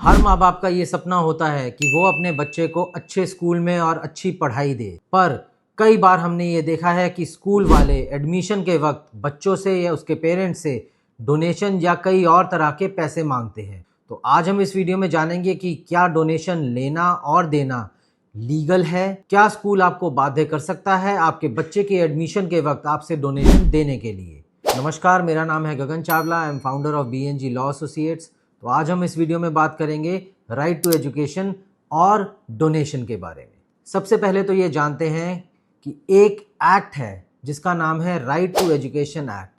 हर माँ बाप का ये सपना होता है कि वो अपने बच्चे को अच्छे स्कूल में और अच्छी पढ़ाई दे, पर कई बार हमने ये देखा है कि स्कूल वाले एडमिशन के वक्त बच्चों से या उसके पेरेंट्स से डोनेशन या कई और तरह के पैसे मांगते हैं। तो आज हम इस वीडियो में जानेंगे कि क्या डोनेशन लेना और देना लीगल है, क्या स्कूल आपको बाध्य कर सकता है आपके बच्चे के एडमिशन के वक्त आपसे डोनेशन देने के लिए। नमस्कार, मेरा नाम है Gagan Chawla, I am founder of BNG law associates. तो आज हम इस वीडियो में बात करेंगे राइट टू एजुकेशन और डोनेशन के बारे में। सबसे पहले तो ये जानते हैं कि एक एक्ट है जिसका नाम है राइट टू एजुकेशन एक्ट,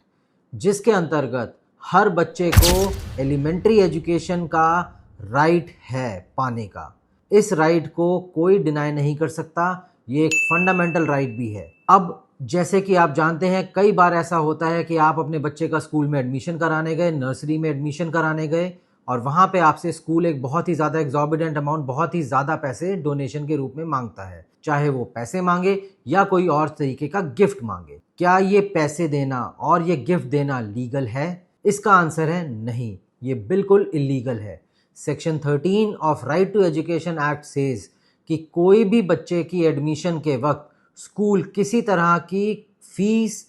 जिसके अंतर्गत हर बच्चे को एलिमेंट्री एजुकेशन का राइट है पाने का। इस राइट को कोई डिनाई नहीं कर सकता, ये एक फंडामेंटल राइट भी है। अब जैसे कि आप जानते हैं, कई बार ऐसा होता है कि आप अपने बच्चे का स्कूल में एडमिशन कराने गए, नर्सरी में एडमिशन कराने गए, और वहाँ पे आपसे स्कूल एक बहुत ही ज़्यादा एग्जॉर्बिडेंट अमाउंट, बहुत ही ज़्यादा पैसे डोनेशन के रूप में मांगता है, चाहे वो पैसे मांगे या कोई और तरीके का गिफ्ट मांगे। क्या ये पैसे देना और ये गिफ्ट देना लीगल है? इसका आंसर है नहीं, ये बिल्कुल इलीगल है। Section 13 of right to education act says कि कोई भी बच्चे की एडमिशन के वक्त स्कूल किसी तरह की फीस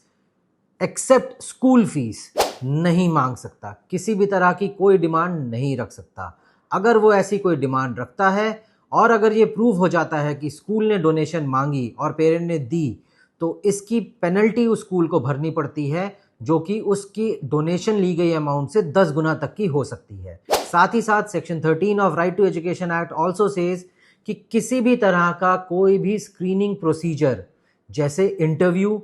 एक्सेप्ट स्कूल फीस नहीं मांग सकता, किसी भी तरह की कोई डिमांड नहीं रख सकता। अगर वो ऐसी कोई डिमांड रखता है और अगर ये प्रूव हो जाता है कि स्कूल ने डोनेशन मांगी और पेरेंट ने दी, तो इसकी पेनल्टी उस स्कूल को भरनी पड़ती है, जो कि उसकी डोनेशन ली गई अमाउंट से 10 गुना तक की हो सकती है। साथ ही साथ section 13 of right to education act also says कि किसी भी तरह का कोई भी स्क्रीनिंग प्रोसीजर, जैसे इंटरव्यू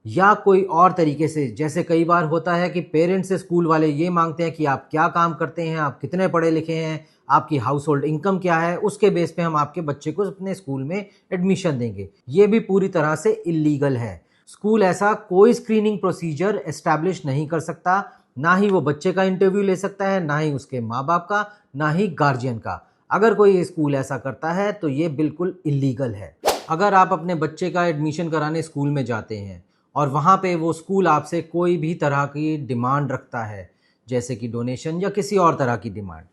या कोई और तरीके से, जैसे कई बार होता है कि पेरेंट्स से स्कूल वाले ये मांगते हैं कि आप क्या काम करते हैं, आप कितने पढ़े लिखे हैं, आपकी हाउस होल्ड इनकम क्या है, उसके बेस पे हम आपके बच्चे को अपने स्कूल में एडमिशन देंगे। ये भी पूरी तरह से इलीगल है। स्कूल ऐसा कोई स्क्रीनिंग प्रोसीजर एस्टैब्लिश नहीं कर सकता, ना ही वो बच्चे का इंटरव्यू ले सकता है, ना ही उसके माँ बाप का, ना ही गार्जियन का। अगर कोई स्कूल ऐसा करता है तो ये बिल्कुल इलीगल है। अगर आप अपने बच्चे का एडमिशन कराने स्कूल में जाते हैं और वहाँ पे वो स्कूल आपसे कोई भी तरह की डिमांड रखता है, जैसे कि डोनेशन या किसी और तरह की डिमांड,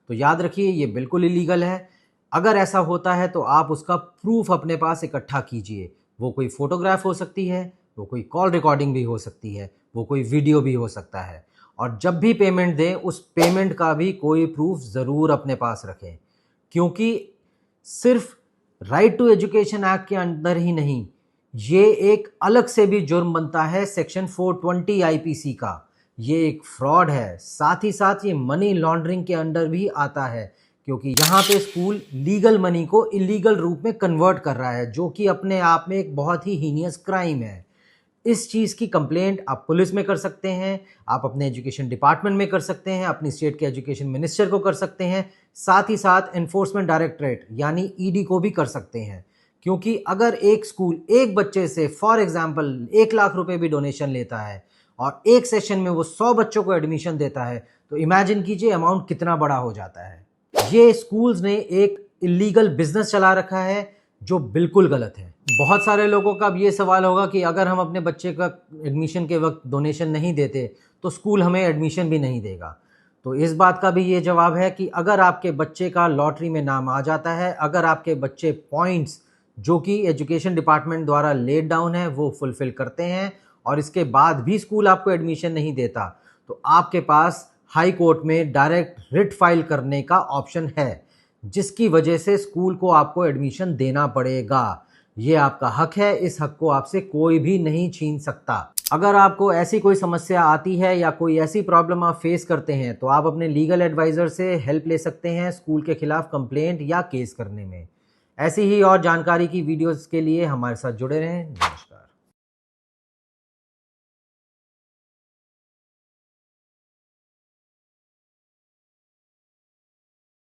तो याद रखिए ये बिल्कुल इलीगल है। अगर ऐसा होता है तो आप उसका प्रूफ अपने पास इकट्ठा कीजिए। वो कोई फोटोग्राफ हो सकती है, वो कोई कॉल रिकॉर्डिंग भी हो सकती है, वो कोई वीडियो भी हो सकता है। और जब भी पेमेंट दें, उस पेमेंट का भी कोई प्रूफ ज़रूर अपने पास रखें, क्योंकि सिर्फ राइट टू एजुकेशन एक्ट के अंदर ही नहीं, ये एक अलग से भी जुर्म बनता है सेक्शन 420 IPC का। ये एक फ्रॉड है, साथ ही साथ ये मनी लॉन्ड्रिंग के अंडर भी आता है, क्योंकि यहाँ पे स्कूल लीगल मनी को इलीगल रूप में कन्वर्ट कर रहा है, जो कि अपने आप में एक बहुत ही हीनियस क्राइम है। इस चीज़ की कंप्लेंट आप पुलिस में कर सकते हैं, आप अपने एजुकेशन डिपार्टमेंट में कर सकते हैं, अपनी स्टेट के एजुकेशन मिनिस्टर को कर सकते हैं, साथ ही साथ एनफोर्समेंट डायरेक्टरेट यानी ED को भी कर सकते हैं। क्योंकि अगर एक स्कूल एक बच्चे से फॉर एग्जांपल 1 लाख रुपए भी डोनेशन लेता है और एक सेशन में वो 100 बच्चों को एडमिशन देता है, तो इमेजिन कीजिए अमाउंट कितना बड़ा हो जाता है। ये स्कूल्स ने एक इलीगल बिजनेस चला रखा है, जो बिल्कुल गलत है। बहुत सारे लोगों का अब ये सवाल होगा कि अगर हम अपने बच्चे का एडमिशन के वक्त डोनेशन नहीं देते तो स्कूल हमें एडमिशन भी नहीं देगा। तो इस बात का भी ये जवाब है कि अगर आपके बच्चे का लॉटरी में नाम आ जाता है, अगर आपके बच्चे पॉइंट्स जो कि एजुकेशन डिपार्टमेंट द्वारा लेड डाउन है वो फुलफिल करते हैं और इसके बाद भी स्कूल आपको एडमिशन नहीं देता, तो आपके पास हाई कोर्ट में डायरेक्ट रिट फाइल करने का ऑप्शन है, जिसकी वजह से स्कूल को आपको एडमिशन देना पड़ेगा। ये आपका हक है, इस हक को आपसे कोई भी नहीं छीन सकता। अगर आपको ऐसी कोई समस्या आती है या कोई ऐसी प्रॉब्लम आप फेस करते हैं, तो आप अपने लीगल एडवाइज़र से हेल्प ले सकते हैं स्कूल के खिलाफ कंप्लेंट या केस करने में। ऐसी ही और जानकारी की वीडियोस के लिए हमारे साथ जुड़े रहें। नमस्कार।